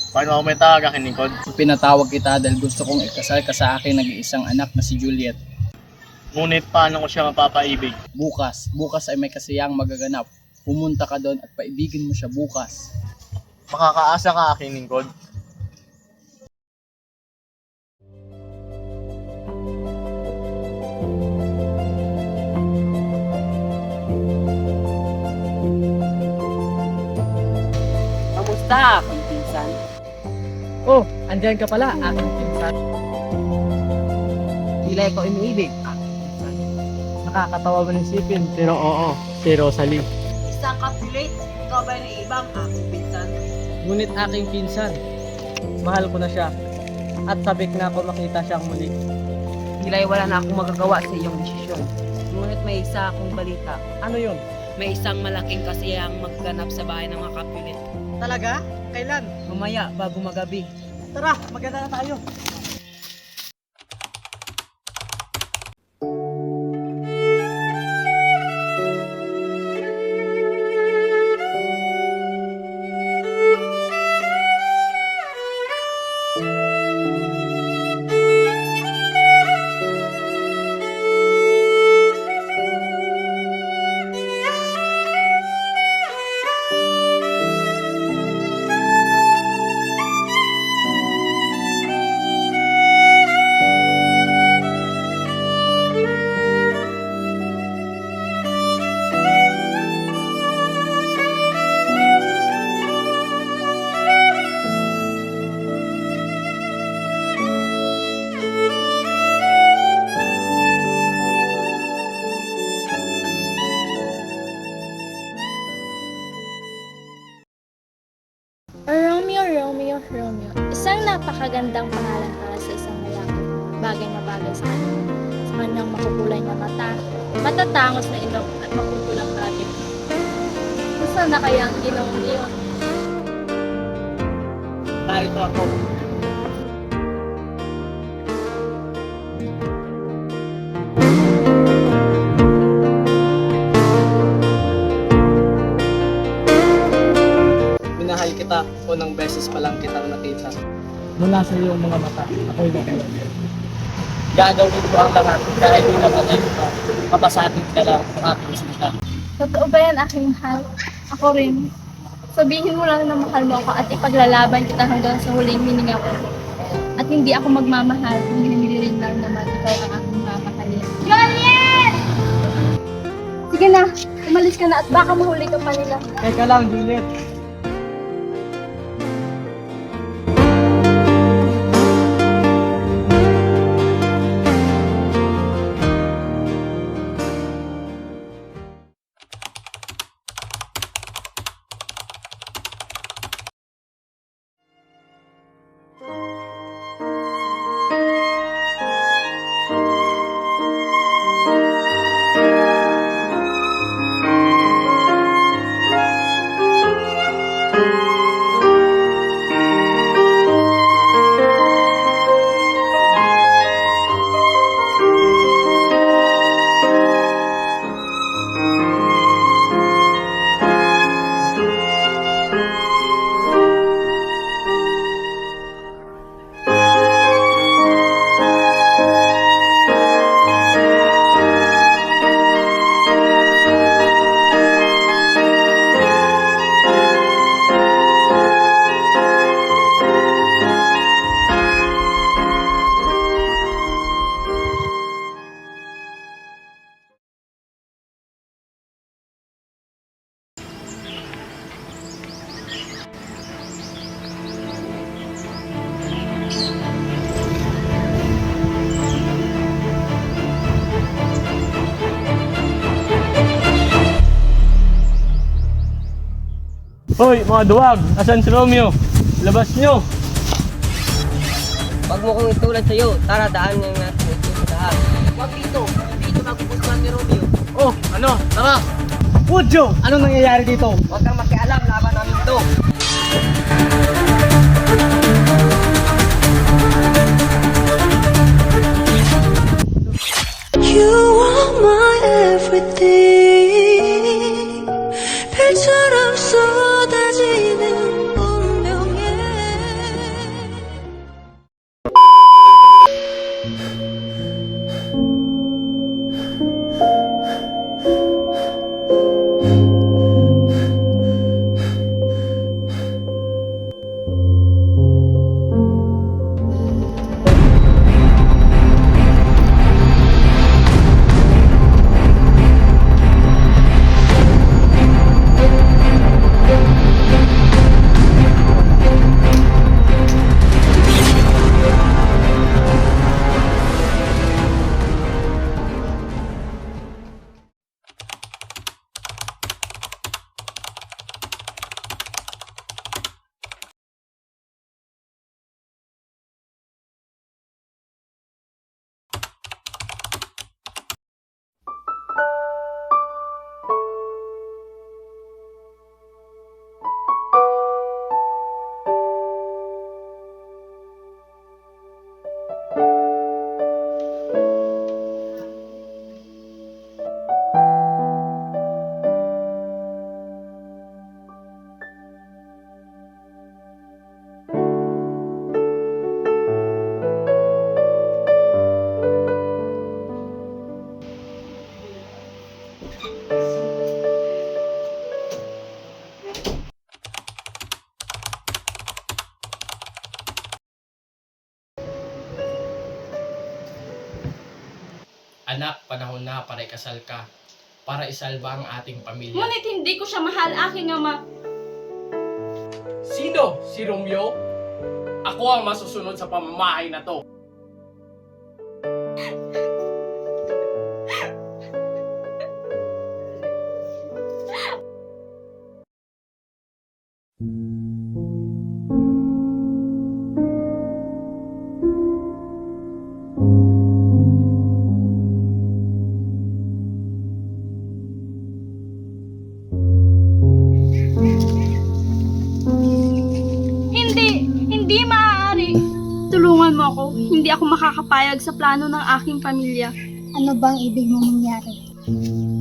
Paano ako may tawag aking lingkod? Pinatawag kita dahil gusto kong ikasal ka sa aking nag-iisang anak na si Juliet. Ngunit paano ko siya mapapaibig? Bukas ay may kasiyang magaganap. Pumunta ka doon at paibigin mo siya bukas. Makakaasa ka aking lingkod? Kamusta, aking pinsan? Oh, andyan ka pala, aking pinsan. Tila ikaw iniibig, aking pinsan. Nakakatawa mo isipin, pero oo, si Rosalie. Isang Capulet, ikaw ba ng ibang aking pinsan? Ngunit aking pinsan, mahal ko na siya. At sabik na ako makita siyang muli. Tila'y wala na akong magagawa sa iyong desisyon. Ngunit may isa akong balita. Ano yun? May isang malaking kasiyang magganap sa bahay ng mga Capulet. Talaga? Kailan? Mamaya, bago magabi. Tara, maganda na tayo. Romeo. Isang napakagandang pangalan para sa isang lalaki. Bagay na bagay sa kanya. Sa kanyang makukulay na mata, matatangos na ilong at makukulang bracket. Gusto na kaya ang ilong iyon? Narito ako. Minahal kita, unang beses pa lang kitang nakita. Mula sa iyong mga mata, ako'y nakinig. Gagawin ko ang lahat kahit hindi naman ay ito. Mapasatid ka lang ang aking salita. Totoo ba yan, aking mahal? Ako rin. Sabihin mo lang na mahal mo ako at ipaglalaban kita hanggang sa huling hininga ko. At hindi ako magmamahal kung hindi rin lang naman ikaw ang aking mamahalin. Juliet! Sige na, umalis ka na at baka mahuli ka pa nila. Teka lang, Juliet. Hoy, mga duwag! Asan si Romeo? Labas nyo! Huwag mo kong itulad sa'yo. Tara, daan niya natin ito sa daan. Huwag dito. Dito magugustuhan ni Romeo. Oh, ano? Tara! Pudyo! Anong nangyayari dito? Huwag kang makialam. Laban namin ito. You are my everything. 별처럼 쏟아지는 운명에 Anak, panahon na para ikasal ka. Para isalba ang ating pamilya. Ngunit hindi ko siya mahal, aking ama. Sino? Si Romeo? Ako ang masusunod sa pamamahay na to. Hindi maaari. Tulungan mo ako. Hindi ako makakapayag sa plano ng aking pamilya. Ano bang ibig mong mangyari?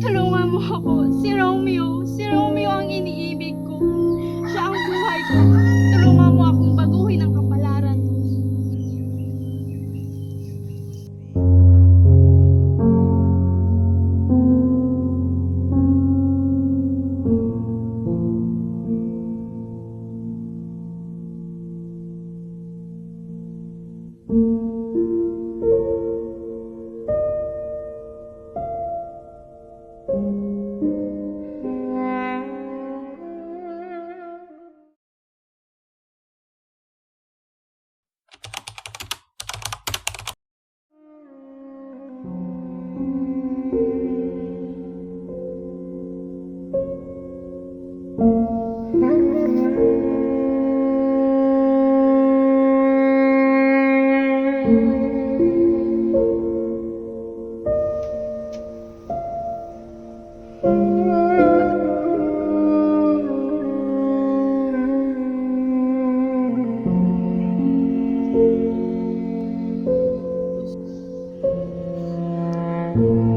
Tulungan mo ako. Si Romeo ang iniibig ko. Siya ang buhay ko. Tulungan mo akong baguhin ang kapalaran ko. Thank you.